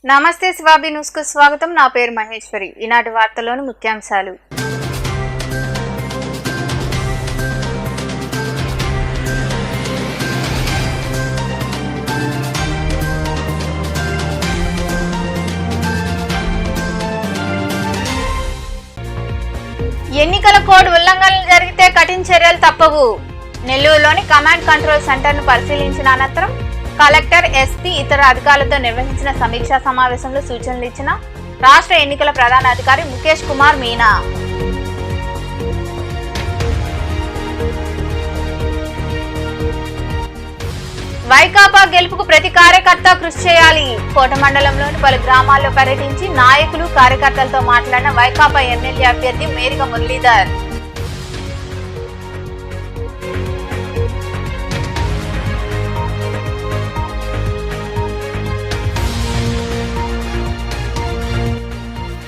నమస్తే శివాబి న్యూస్ కు స్వాగతం. నా పేరు మహేశ్వరి. ఈనాటి వార్తల్లోని ముఖ్యాంశాలు. ఎన్నికల కోడ్ ఉల్లంఘనలు జరిగితే కఠిన చర్యలు తప్పవు. నెల్లూరులోని కమాండ్ కంట్రోల్ సెంటర్ను పరిశీలించిన అనంతరం కలెక్టర్, ఎస్పీ, ఇతర అధికారులతో నిర్వహించిన సమీక్షా సమావేశంలో సూచనలు ఇచ్చిన రాష్ట్ర ఎన్నికల ప్రధాన అధికారి ముఖేష్ కుమార్ మీనా. వైకాపా గెలుపుకు ప్రతి కార్యకర్త కృషి చేయాలి. కోట మండలంలోని పలు గ్రామాల్లో పర్యటించి నాయకులు, కార్యకర్తలతో మాట్లాడిన వైకాపా ఎమ్మెల్యే అభ్యర్థి మేరిక మురళీధర్.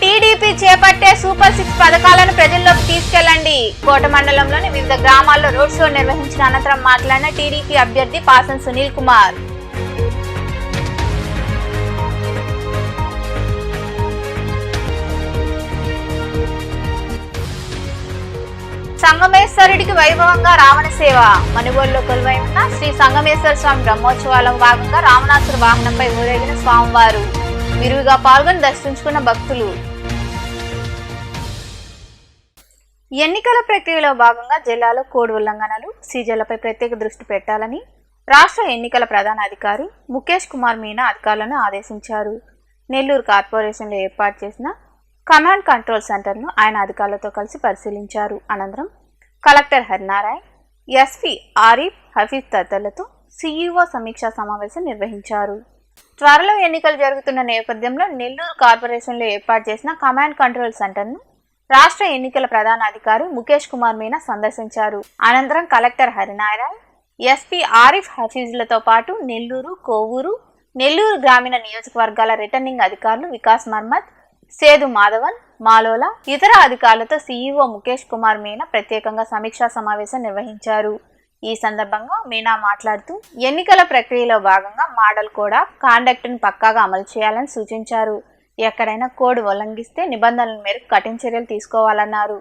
టీడీపీ చేపట్టే సూపర్ 6 పథకాలను ప్రజల్లోకి తీసుకెళ్లండి. కోట మండలంలోని వివిధ గ్రామాల్లో రోడ్ షో నిర్వహించిన అనంతరం మాట్లాడిన టీడీపీ అభ్యర్థి పాసం సునీల్ కుమార్. సంగమేశ్వరుడికి వైభవంగా రావణ సేవ. మనుగోలులో కొలువై ఉన్న శ్రీ సంగమేశ్వర స్వామి బ్రహ్మోత్సవాల భాగంగా రావణాసుర వాహనంపై ఊరేగిన స్వామివారు విరివిగా పాల్గొని దర్శించుకున్న భక్తులు. ఎన్నికల ప్రక్రియలో భాగంగా జిల్లాలో కోడ్ ఉల్లంఘనలు, సీజర్లపై ప్రత్యేక దృష్టి పెట్టాలని రాష్ట్ర ఎన్నికల ప్రధాన అధికారి ముఖేష్ కుమార్ మీనా అధికారులను ఆదేశించారు. నెల్లూరు కార్పొరేషన్లో ఏర్పాటు చేసిన కమాండ్ కంట్రోల్ సెంటర్ను ఆయన అధికారులతో కలిసి పరిశీలించారు. అనంతరం కలెక్టర్ హరినారాయణ్, ఎస్పీ ఆరిఫ్ హఫీజ్ తదితరులతో సీఈఓ సమీక్షా సమావేశం నిర్వహించారు. త్వరలో ఎన్నికలు జరుగుతున్న నేపథ్యంలో నెల్లూరు కార్పొరేషన్లో ఏర్పాటు చేసిన కమాండ్ కంట్రోల్ సెంటర్ను రాష్ట్ర ఎన్నికల ప్రధాన అధికారి ముఖేష్ కుమార్ మీనా సందర్శించారు. అనంతరం కలెక్టర్ హరినారాయణ్, ఎస్పీ ఆరిఫ్ హఫీజ్లతో పాటు నెల్లూరు, కోవూరు, నెల్లూరు గ్రామీణ నియోజకవర్గాల రిటర్నింగ్ అధికారులు వికాస్ మర్మత్, సేదు మాధవన్, మాలోలా, ఇతర అధికారులతో సీఈఓ ముఖేష్ కుమార్ మీనా ప్రత్యేకంగా సమీక్షా సమావేశం నిర్వహించారు. ఈ సందర్భంగా మీనా మాట్లాడుతూ ఎన్నికల ప్రక్రియలో భాగంగా మోడల్ కోడ్ ఆఫ్ కాండక్ట్ను పక్కాగా అమలు చేయాలని సూచించారు. ఎక్కడైనా కోడ్ ఉల్లంఘిస్తే నిబంధనల మేరకు కఠిన చర్యలు తీసుకోవాలన్నారు.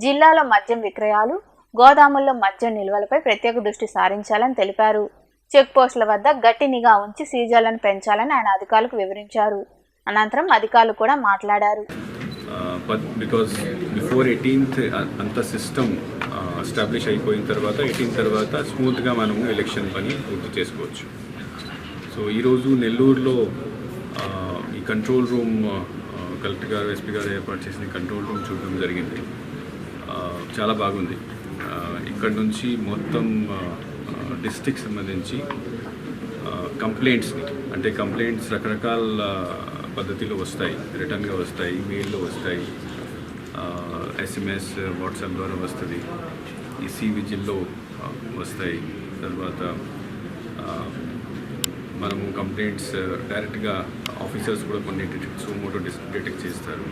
జిల్లాలో మద్యం విక్రయాలు, గోదాముల్లో మద్యం నిల్వలపై ప్రత్యేక దృష్టి సారించాలని తెలిపారు. చెక్ పోస్టుల వద్ద గట్టి నిఘా ఉంచి సీజర్లను పెంచాలని ఆయన అధికారులకు వివరించారు. అనంతరం అధికారులు కూడా మాట్లాడారు. బికాస్ బిఫోర్ 18th అంత సిస్టమ్ ఎస్టాబ్లిష్ అయిపోయిన తర్వాత 18 తర్వాత స్మూత్గా మనము ఎలక్షన్ పని పూర్తి చేసుకోవచ్చు. సో ఈరోజు నెల్లూరులో ఈ కంట్రోల్ రూమ్ కలెక్టర్ గారు, ఎస్పీ గారు ఏర్పాటు చేసిన కంట్రోల్ రూమ్ చూడడం జరిగింది. చాలా బాగుంది. ఇక్కడ నుంచి మొత్తం డిస్ట్రిక్ట్ సంబంధించి కంప్లైంట్స్ రకరకాల పద్ధతిలో వస్తాయి. రిటర్న్గా వస్తాయి, ఈమెయిల్లో వస్తాయి, ఎస్ఎంఎస్, వాట్సాప్ ద్వారా వస్తుంది, ఈ విజిల్లో వస్తాయి. తర్వాత మనము కంప్లైంట్స్ డైరెక్ట్గా ఆఫీసర్స్ కూడా కొన్ని సోమోటో డిటెక్ట్ చేస్తారు.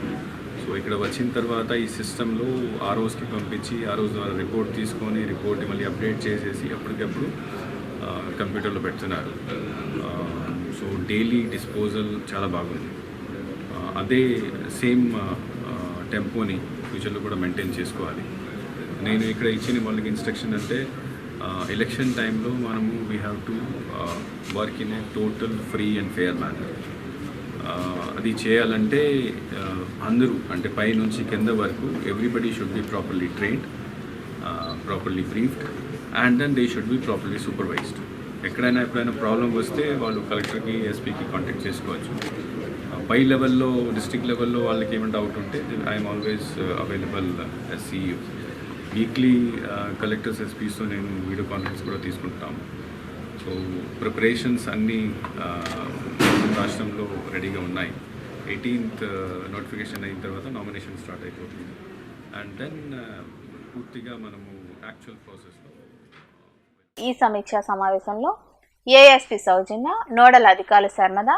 సో ఇక్కడ వచ్చిన తర్వాత ఈ సిస్టంలో ఆర్ఓస్కి పంపించి ఆర్ఓస్ ద్వారా రిపోర్ట్ తీసుకొని రిపోర్ట్ని మళ్ళీ అప్డేట్ చేసేసి అప్పటికప్పుడు కంప్యూటర్లో పెడుతున్నారు. సో డైలీ డిస్పోజల్ చాలా బాగుంది. అదే సేమ్ టెంపోని ఫ్యూచర్లో కూడా మెయింటైన్ చేసుకోవాలి. నేను ఇక్కడ ఇచ్చిన వాళ్ళకి ఇన్స్ట్రక్షన్ అంటే ఎలక్షన్ టైంలో మనము we have to work in a total free and fair manner. అది చేయాలంటే అందరూ అంటే పై నుంచి కింద వరకు everybody should be properly trained, properly briefed, and then they should be properly supervised. ఎప్పుడైనా ప్రాబ్లం వస్తే వాళ్ళు కలెక్టర్కి, ఎస్పీకి కాంటాక్ట్ చేసుకోవచ్చు. పై లెవెల్లో, డిస్ట్రిక్ట్ లెవెల్లో వాళ్ళకి ఏమైనా డౌట్ ఉంటే I'm always available as CEO. Weekly collectors, ఎస్పీస్తో నేను వీడియో కాన్ఫరెన్స్ కూడా తీసుకుంటాము. సో ప్రిపరేషన్స్ అన్నీ రాష్ట్రంలో రెడీగా ఉన్నాయి. 18th నోటిఫికేషన్ అయిన తర్వాత నామినేషన్ స్టార్ట్ అయిపోతుంది. అండ్ దెన్ పూర్తిగా మనము యాక్చువల్ ప్రాసెస్లో. ఈ సమీక్షా సమావేశంలో ఏఎస్పీ సౌజన్య, నోడల్ అధికారులు శర్మద,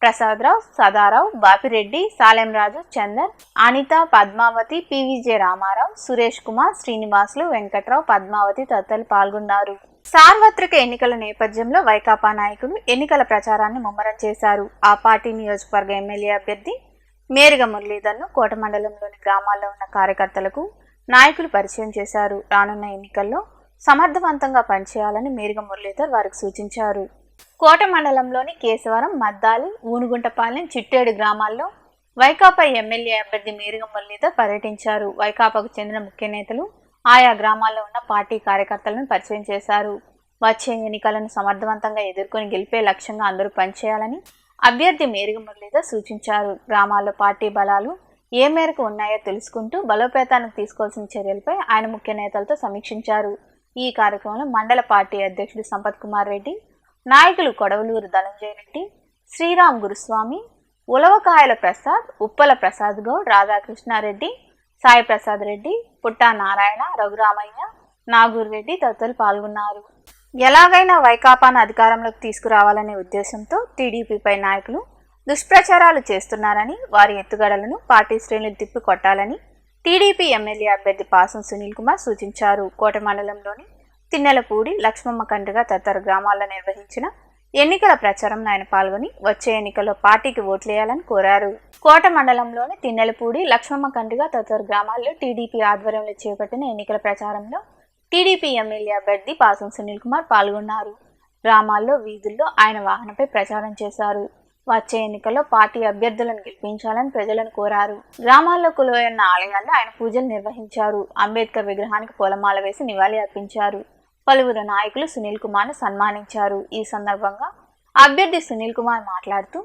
ప్రసాదరావు, సదారావు, బాపిరెడ్డి, సాలెంరాజు, చందర్, అనిత, పద్మావతి, పివిజే రామారావు, సురేష్ కుమార్, శ్రీనివాసులు, వెంకట్రావు, పద్మావతి తదితరులు పాల్గొన్నారు. సార్వత్రిక ఎన్నికల నేపథ్యంలో వైకాపా నాయకులు ఎన్నికల ప్రచారాన్ని ముమ్మరం చేశారు. ఆ పార్టీ నియోజకవర్గ ఎమ్మెల్యే అభ్యర్థి మేరిగ మురళీధర్ను కోట మండలంలోని గ్రామాల్లో ఉన్న కార్యకర్తలకు నాయకులు పరిచయం చేశారు. రానున్న ఎన్నికల్లో సమర్థవంతంగా పనిచేయాలని మేరిగ మురళీధర్ వారికి సూచించారు. కోట మండలంలోని కేశవరం, మద్దాలి, ఊనుగుంటపాలెం, చిట్టేడు గ్రామాల్లో వైకాపా ఎమ్మెల్యే అభ్యర్థి మేరిగ మురళీధర్ పర్యటించారు. వైకాపాకు చెందిన ముఖ్య నేతలు ఆయా గ్రామాల్లో ఉన్న పార్టీ కార్యకర్తలను పరిచయం చేశారు. వచ్చే ఎన్నికలను సమర్థవంతంగా ఎదుర్కొని గెలిపే లక్ష్యంగా అందరూ పనిచేయాలని అభ్యర్థి మేరిగ మురళీధర్ సూచించారు. గ్రామాల్లో పార్టీ బలాలు ఏ మేరకు ఉన్నాయో తెలుసుకుంటూ బలోపేతానికి తీసుకోవాల్సిన చర్యలపై ఆయన ముఖ్య నేతలతో సమీక్షించారు. ఈ కార్యక్రమంలో మండల పార్టీ అధ్యక్షుడు సంపత్ కుమార్ రెడ్డి, నాయకులు కొడవలూరు ధనంజయ రెడ్డి, శ్రీరామ్ గురుస్వామి, ఉలవకాయల ప్రసాద్, ఉప్పల ప్రసాద్ గౌడ్, రాధాకృష్ణారెడ్డి, సాయి ప్రసాద్ రెడ్డి, పుట్టా నారాయణ, రఘురామయ్య, నాగూర్ రెడ్డి తదితరులు పాల్గొన్నారు. ఎలాగైనా వైకాపాను అధికారంలోకి తీసుకురావాలనే ఉద్దేశంతో టీడీపీపై నాయకులు దుష్ప్రచారాలు చేస్తున్నారని, వారి ఎత్తుగడలను పార్టీ శ్రేణులు తిప్పి కొట్టాలని టీడీపీ ఎమ్మెల్యే అభ్యర్థి పాసం సునీల్ కుమార్ సూచించారు. కోట మండలంలోని తిన్నెలపూడి, లక్ష్మమ్మ కండ్రిగ తదితర గ్రామాల్లో నిర్వహించిన ఎన్నికల ప్రచారంలో ఆయన పాల్గొని వచ్చే ఎన్నికల్లో పార్టీకి ఓట్లేయాలని కోరారు. కోట మండలంలోని తిన్నెలపూడి, లక్ష్మమ్మ కండ్రిగ తదితర గ్రామాల్లో టీడీపీ ఆధ్వర్యంలో చేపట్టిన ఎన్నికల ప్రచారంలో టీడీపీ ఎమ్మెల్యే అభ్యర్థి పాసం సునీల్ కుమార్ పాల్గొన్నారు. గ్రామాల్లో, వీధుల్లో ఆయన వాహనంపై ప్రచారం చేశారు. వచ్చే ఎన్నికల్లో పార్టీ అభ్యర్థులను గెలిపించాలని ప్రజలను కోరారు. గ్రామాల్లో కొలువైన ఆలయాల్లో ఆయన పూజలు నిర్వహించారు. అంబేద్కర్ విగ్రహానికి పూలమాల వేసి నివాళి అర్పించారు. పలువురు నాయకులు సునీల్ కుమార్ను సన్మానించారు. ఈ సందర్భంగా అభ్యర్థి సునీల్ కుమార్ మాట్లాడుతూ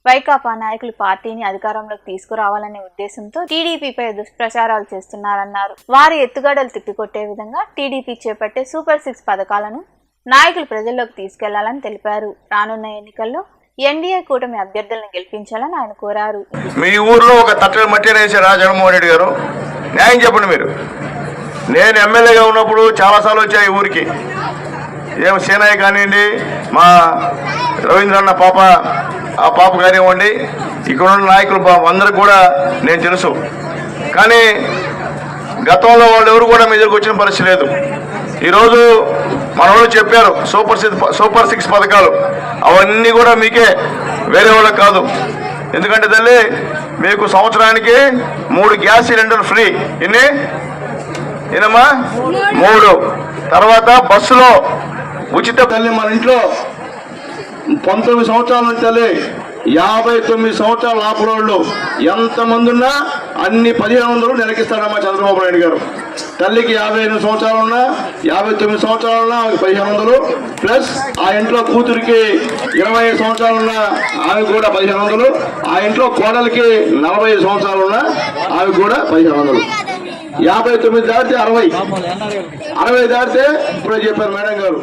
వైకాపా నాయకులు పార్టీని అధికారంలోకి తీసుకురావాలనే ఉద్దేశంతో టీడీపీపై దుష్ప్రచారాలు చేస్తున్నారన్నారు. వారి ఎత్తుగడలు తిప్పికొట్టే విధంగా టీడీపీ చేపట్టే సూపర్ 6 పథకాలను నాయకులు ప్రజల్లోకి తీసుకెళ్లాలని తెలిపారు. రానున్న ఎన్నికల్లో ఎన్డీఏ కూటమి అభ్యర్థులను గెలిపించాలని ఆయన కోరారు. మీ ఊర్లో ఒక తట్టడి మట్టి వేసారా జగన్మోహన్ రెడ్డి గారు? న్యాయం చెప్పండి మీరు. నేను ఎమ్మెల్యేగా ఉన్నప్పుడు చాలాసార్లు వచ్చాయి ఊరికి. ఏం సేనయ్య కానివ్వండి, మా రవీంద్ర అన్న పాప, ఆ పాప కానివ్వండి, ఇక్కడ ఉన్న నాయకులు అందరికి కూడా నేను తెలుసు. కానీ గతంలో వాళ్ళు ఎవరు కూడా మీ దగ్గరకు వచ్చిన పరిస్థితి లేదు. ఈరోజు మన వాళ్ళు చెప్పారు సూపర్ 6 పథకాలు, అవన్నీ కూడా మీకే, వేరే వాళ్ళకి కాదు. ఎందుకంటే తల్లి మీకు సంవత్సరానికి 3 గ్యాస్ సిలిండర్ ఫ్రీ. ఏనమ్మా 3. తర్వాత బస్సులో ఉచిత. తల్లి మన ఇంట్లో 19 సంవత్సరాల నుంచి తల్లి 59 సంవత్సరాల ఆపరోళ్ళు ఎంతమంది ఉన్నా అన్ని 1500 నెలకిస్తాడమ్మా చంద్రబాబు నాయుడు గారు. తల్లికి 58 సంవత్సరాలు ఉన్నా, 59 సంవత్సరాలు ఉన్నా 1500, ప్లస్ ఆ ఇంట్లో కూతురికి 25 సంవత్సరాలు ఉన్నా ఆమె కూడా 1500, ఆ ఇంట్లో కోడలికి 45 సంవత్సరాలు ఉన్నా ఆమె కూడా 1500. 59 దాటితే 60 దాటితే ఇప్పుడే చెప్పారు మేడం గారు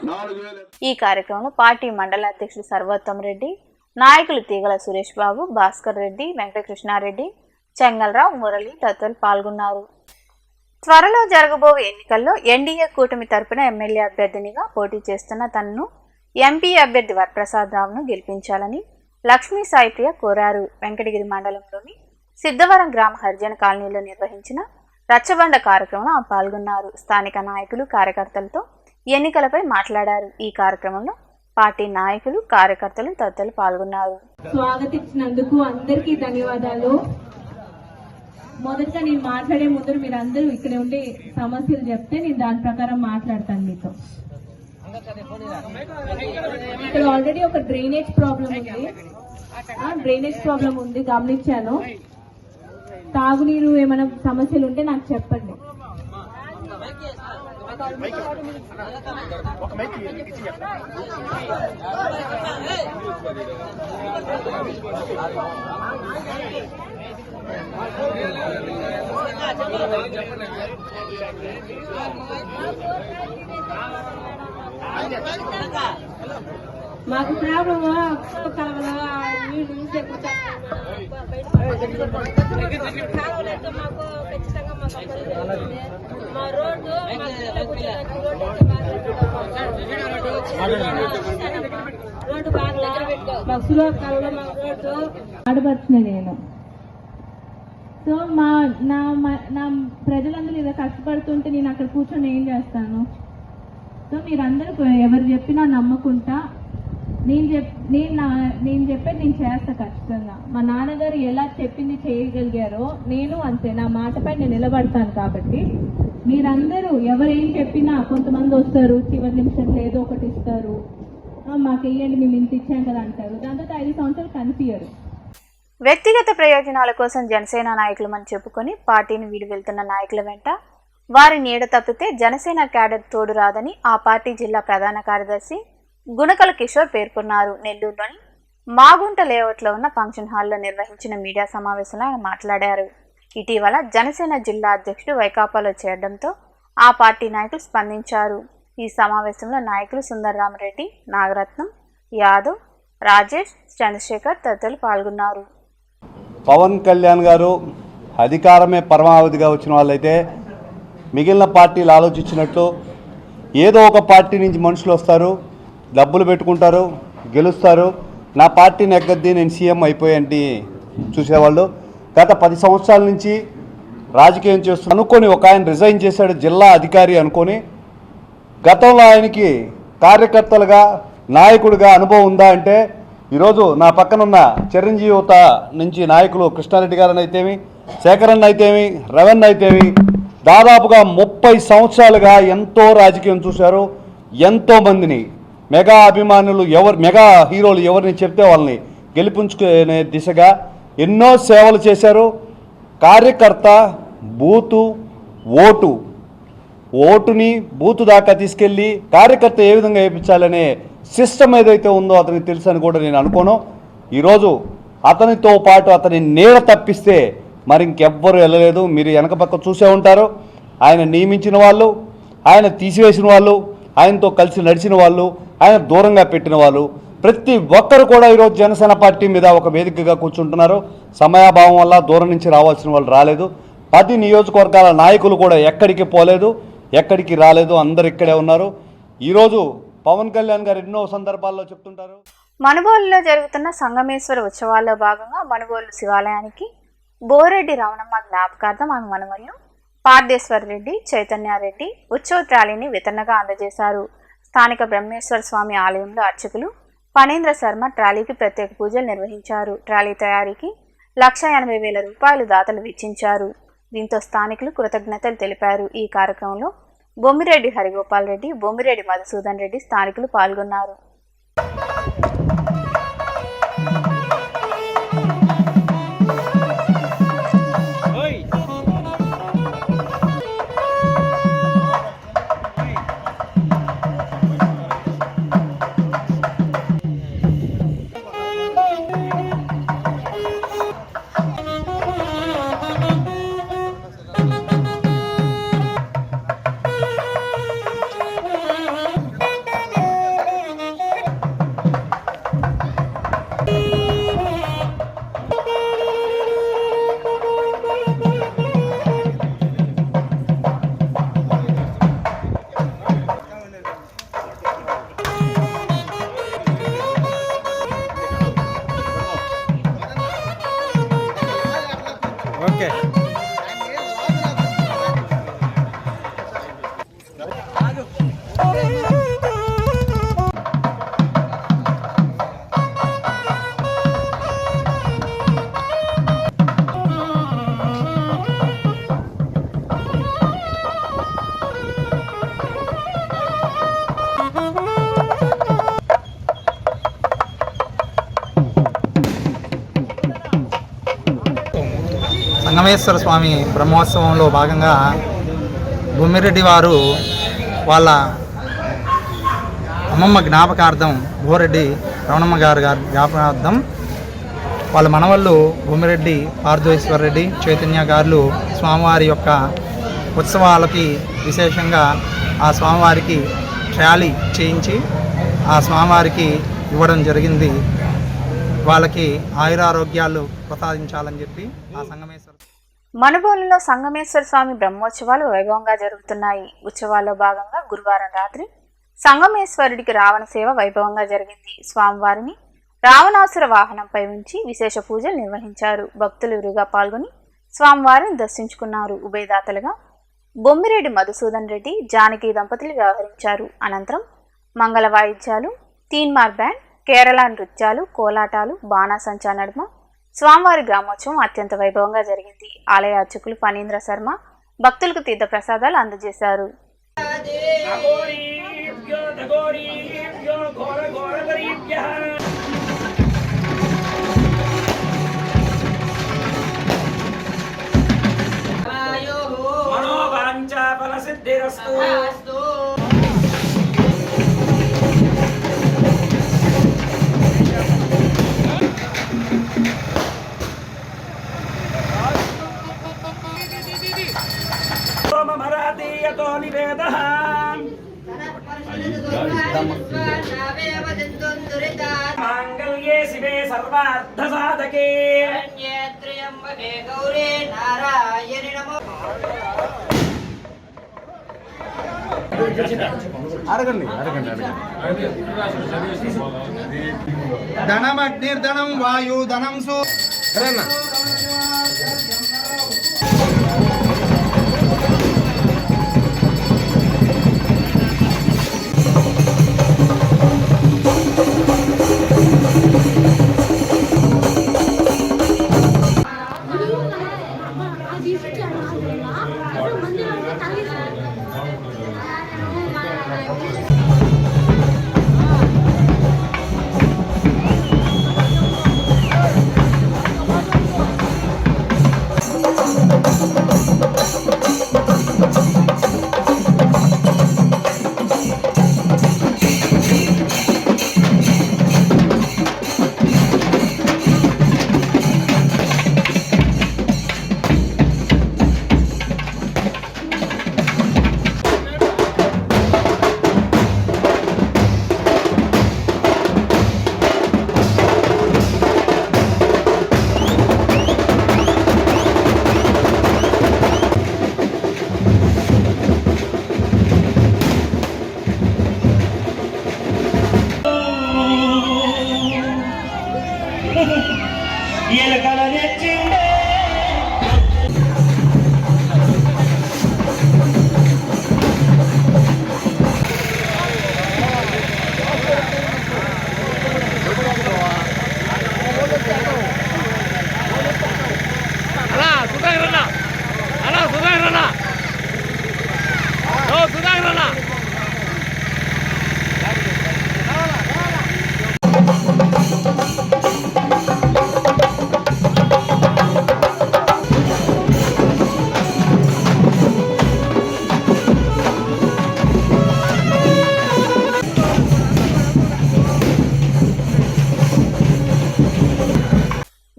4000. ఈ కార్యక్రమంలో పార్టీ మండల అధ్యక్షుడు సర్వోత్తమ్ రెడ్డి, నాయకులు తీగల సురేష్ బాబు, భాస్కర్ రెడ్డి, వెంకటకృష్ణారెడ్డి, చెంగల్రావు, మురళి తదితరులు పాల్గొన్నారు. త్వరలో జరగబోయే ఎన్నికల్లో ఎన్డీఏ కూటమి తరపున ఎమ్మెల్యే అభ్యర్థినిగా పోటీ చేస్తున్న తనను ఎంపీ అభ్యర్థి వరప్రసాద్ రావును గెలిపించాలని లక్ష్మీ సాయిప్రియ కోరారు. వెంకటగిరి మండలంలోని సిద్ధవరం గ్రామ హరిజన కాలనీలో నిర్వహించిన రచ్చబండ కార్యక్రమంలో ఆమె పాల్గొన్నారు. స్థానిక నాయకులు, కార్యకర్తలతో ఎన్నికలపై మాట్లాడారు. ఈ కార్యక్రమంలో పార్టీ నాయకులు, కార్యకర్తలు తదితరులు పాల్గొన్నారు. స్వాగతించినందుకు అందరికీ ధన్యవాదాలు. మొదటగా నేను మాట్లాడే ముందు మీరు అందరూ ఇక్కడ ఉండే సమస్యలు చెప్తే నేను దాని ప్రకారం మాట్లాడతాను మీతో. ఇక్కడ ఆల్రెడీ ఒక డ్రైనేజ్ ప్రాబ్లం ఉంది, గమనించాను. తాగునీరు ఏమైనా సమస్యలు ఉంటే నాకు చెప్పండి. మాకు ప్రాబ్లం నీళ్ళు మా రోడ్డు బాగా బస్సులో కళ్ళలో మా రోడ్డు ఆడపడుతున్నా నేను. సో నా ప్రజలందరూ ఇలా కష్టపడుతుంటే నేను అక్కడ కూర్చొని ఏం చేస్తాను? సో మీరందరూ ఎవరు చెప్పినా నమ్మకుంటా నేను చెప్పేది నేను చేస్తా ఖచ్చితంగా. మా నాన్నగారు ఎలా చెప్పింది చేయగలిగారో నేను అంతే, నా మాటపై నేను నిలబడతాను. కాబట్టి మీరందరూ ఎవరేం చెప్పినా, కొంతమంది వస్తారు చివరి నిమిషంలో ఏదో ఒకటి ఇస్తారు, మాకు వెయ్యండి మేము ఇంత ఇచ్చాం కదా అంటారు, దాంతో 5 సంవత్సరాలు కనిపించరు. వ్యక్తిగత ప్రయోజనాల కోసం జనసేన నాయకులమని చెప్పుకొని పార్టీని వీడి వెళ్తున్న నాయకుల వెంట వారి నీడ తప్పితే జనసేన క్యాడర్ తోడు రాదని ఆ పార్టీ జిల్లా ప్రధాన కార్యదర్శి గుణకల కిషోర్ పేర్కొన్నారు. నెల్లూరులోని మాగుంట లేఅవుట్లో ఉన్న ఫంక్షన్ హాల్లో నిర్వహించిన మీడియా సమావేశంలో ఆయన మాట్లాడారు. ఇటీవల జనసేన జిల్లా అధ్యక్షుడు వైకాపాలో చేరడంతో ఆ పార్టీ నాయకులు స్పందించారు. ఈ సమావేశంలో నాయకులు సుందరరామరెడ్డి, నాగరత్నం, యాదవ్, రాజేష్, చంద్రశేఖర్ తదితరులు పాల్గొన్నారు. పవన్ కళ్యాణ్ గారు అధికారమే పరమావధిగా వచ్చిన వాళ్ళైతే మిగిలిన పార్టీలు ఆలోచించినట్లు ఏదో ఒక పార్టీ నుంచి మనుషులు వస్తారు, డబ్బులు పెట్టుకుంటారు, గెలుస్తారు, నా పార్టీని ఎగ్గద్ది నేను సీఎం అయిపోయాయండి చూసేవాళ్ళు. గత 10 సంవత్సరాల నుంచి రాజకీయం చేస్తూ అనుకొని ఒక ఆయన రిజైన్ చేశాడు జిల్లా అధికారి అనుకొని. గతంలో ఆయనకి కార్యకర్తలుగా నాయకుడిగా అనుభవం ఉందా అంటే ఈరోజు నా పక్కనున్న చిరంజీవిత నుంచి నాయకులు కృష్ణారెడ్డి గారని అయితేమి, శేఖరన్ అయితేమి, రవణ్ అయితేమి దాదాపుగా 30 సంవత్సరాలుగా ఎంతో రాజకీయం చూశారు. ఎంతోమందిని మెగా అభిమానులు మెగా హీరోలు ఎవరిని చెప్తే వాళ్ళని గెలిపించుకునే దిశగా ఎన్నో సేవలు చేశారు. కార్యకర్త బూతు ఓటుని బూతు దాకా తీసుకెళ్ళి కార్యకర్త ఏ విధంగా వేయించాలనే సిస్టమ్ ఏదైతే ఉందో అతనికి తెలుసు అని కూడా నేను అనుకోను. ఈరోజు అతనితో పాటు అతని నీడ తప్పిస్తే మరి ఇంకెవ్వరు వెళ్ళలేదు. మీరు వెనక పక్క చూసే ఉంటారు. ఆయన నియమించిన వాళ్ళు, ఆయన తీసివేసిన వాళ్ళు, ఆయనతో కలిసి నడిచిన వాళ్ళు, ఆయన దూరంగా పెట్టిన వాళ్ళు ప్రతి ఒక్కరు కూడా ఈరోజు జనసేన పార్టీ మీద ఒక వేదికగా కూర్చుంటున్నారు. సమయాభావం వల్ల దూరం నుంచి రావాల్సిన వాళ్ళు రాలేదు. 10 నియోజకవర్గాల నాయకులు కూడా ఎక్కడికి పోలేదు, ఎక్కడికి రాలేదు, అందరు ఇక్కడే ఉన్నారు. ఈరోజు పవన్ కళ్యాణ్ గారు ఎన్నో సందర్భాల్లో చెప్తుంటారు. మనుబోలులో జరుగుతున్న సంగమేశ్వర ఉత్సవాల్లో భాగంగా మనుబోలు శివాలయానికి బోరెడ్డి రమణమ్మ జ్ఞాపకార్థం ఆమె మనవళ్ళు పార్దేశ్వర రెడ్డి, చైతన్యారెడ్డి ఉత్సవ ట్రాలీని వితరణగా అందజేశారు. స్థానిక బ్రహ్మేశ్వర స్వామి ఆలయంలో అర్చకులు ఫణేంద్ర శర్మ ట్రాలీకి ప్రత్యేక పూజలు నిర్వహించారు. ట్రాలీ తయారీకి 1,80,000 రూపాయలు దాతలు వెచ్చించారు. దీంతో స్థానికులు కృతజ్ఞతలు తెలిపారు. ఈ కార్యక్రమంలో బొమ్మిరెడ్డి హరిగోపాల్ రెడ్డి, బొమ్మిరెడ్డి మధుసూదన్ రెడ్డి స్థానికులు పాల్గొన్నారు. సంగమేశ్వర స్వామి బ్రహ్మోత్సవంలో భాగంగా బొమ్మిరెడ్డి వారు వాళ్ళ అమ్మమ్మ జ్ఞాపకార్థం బోరెడ్డి రమణమ్మ గారి జ్ఞాపకార్థం వాళ్ళ మనవళ్ళు బొమ్మిరెడ్డి పార్థేశ్వర రెడ్డి, చైతన్య గారు స్వామివారి యొక్క ఉత్సవాలకి విశేషంగా ఆ స్వామివారికి ట్రాలీ చేయించి ఆ స్వామివారికి ఇవ్వడం జరిగింది. వాళ్ళకి ఆయురారోగ్యాలు ప్రసాదించాలని చెప్పి ఆ సంగమేశ్వర మనుబోలులో సంగమేశ్వర స్వామి బ్రహ్మోత్సవాలు వైభవంగా జరుగుతున్నాయి. ఉత్సవాల్లో భాగంగా గురువారం రాత్రి సంగమేశ్వరుడికి రావణ సేవ వైభవంగా జరిగింది. స్వామివారిని రావణాసుర వాహనంపై ఉంచి విశేష పూజలు నిర్వహించారు. భక్తులు విరిగా పాల్గొని స్వామివారిని దర్శించుకున్నారు. ఉభయదాతలుగా బొమ్మిరెడ్డి మధుసూదన్ రెడ్డి జానకి దంపతులు వ్యవహరించారు. అనంతరం మంగళ వాయిద్యాలు, తీన్మార్ బ్యాండ్, కేరళ నృత్యాలు, కోలాటాలు, బాణాసంచా నడుమ స్వామివారి గ్రామోత్సవం అత్యంత వైభవంగా జరిగింది. ఆలయ అర్చకులు ఫణీంద్ర శర్మ భక్తులకు తీర్థ ప్రసాదాలు అందజేశారు. मांगल्ये शिवे सर्वार्थ साधके त्र्यंबके गौरी नारायणि नमो ధనమగ్నిర్ధనం వాయు ధనం సు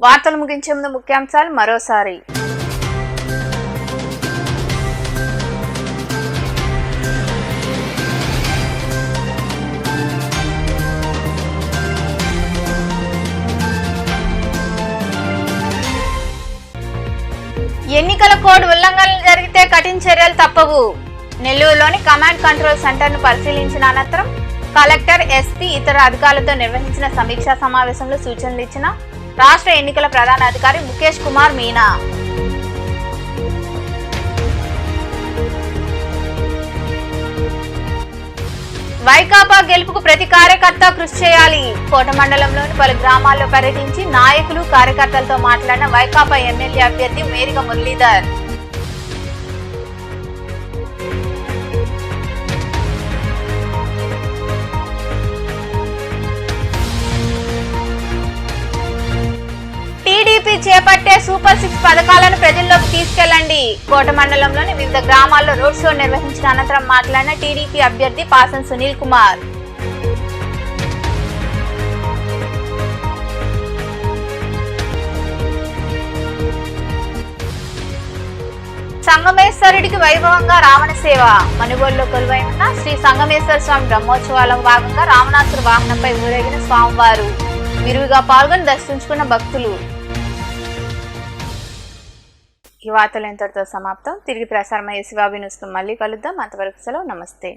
వార్తలు ముగించే ముందు ముఖ్యాంశాలు మరోసారి. ఎన్నికల కోడ్ ఉల్లంఘనలు జరిగితే కఠిన చర్యలు తప్పవు. నెల్లూరులోని కమాండ్ కంట్రోల్ సెంటర్ను పరిశీలించిన అనంతరం కలెక్టర్, ఎస్పీ, ఇతర అధికారులతో నిర్వహించిన సమీక్షా సమావేశంలో సూచనలు ఇచ్చిన రాష్ట్ర ఎన్నికల ప్రధాన అధికారి ముఖేష్ కుమార్ మీనా. వైకాపా గెలుపుకు ప్రతి కార్యకర్త కృషి చేయాలి. కోట మండలంలోని పలు గ్రామాల్లో పర్యటించి నాయకులు, కార్యకర్తలతో మాట్లాడిన వైకాపా ఎమ్మెల్యే అభ్యర్థి మేరిగ మురళీధర్. టీడీపీ చేపట్టే సూపర్ 6 పథకాలను ప్రజల్లోకి తీసుకెళ్లండి. కోట మండలంలోని వివిధ గ్రామాల్లో రోడ్ షో నిర్వహించిన అనంతరం మాట్లాడిన టీడీపీ అభ్యర్థి పాసం సునీల్ కుమార్. సంగమేశ్వరుడికి వైభవంగా రావణ సేవ. మనుగోలులో కొలువై ఉన్న శ్రీ సంగమేశ్వర స్వామి బ్రహ్మోత్సవాల భాగంగా రావణాసుర వాహనంపై ఊరేగిన స్వామివారు విరివిగా పాల్గొని దర్శించుకున్న భక్తులు. ఈ వార్తలు ఇంతటితో సమాప్తం. తిరిగి ప్రసారమయ్యే శివాభినుస్తూ మళ్ళీ కలుద్దాం. అంతవరకు సెలవు. నమస్తే.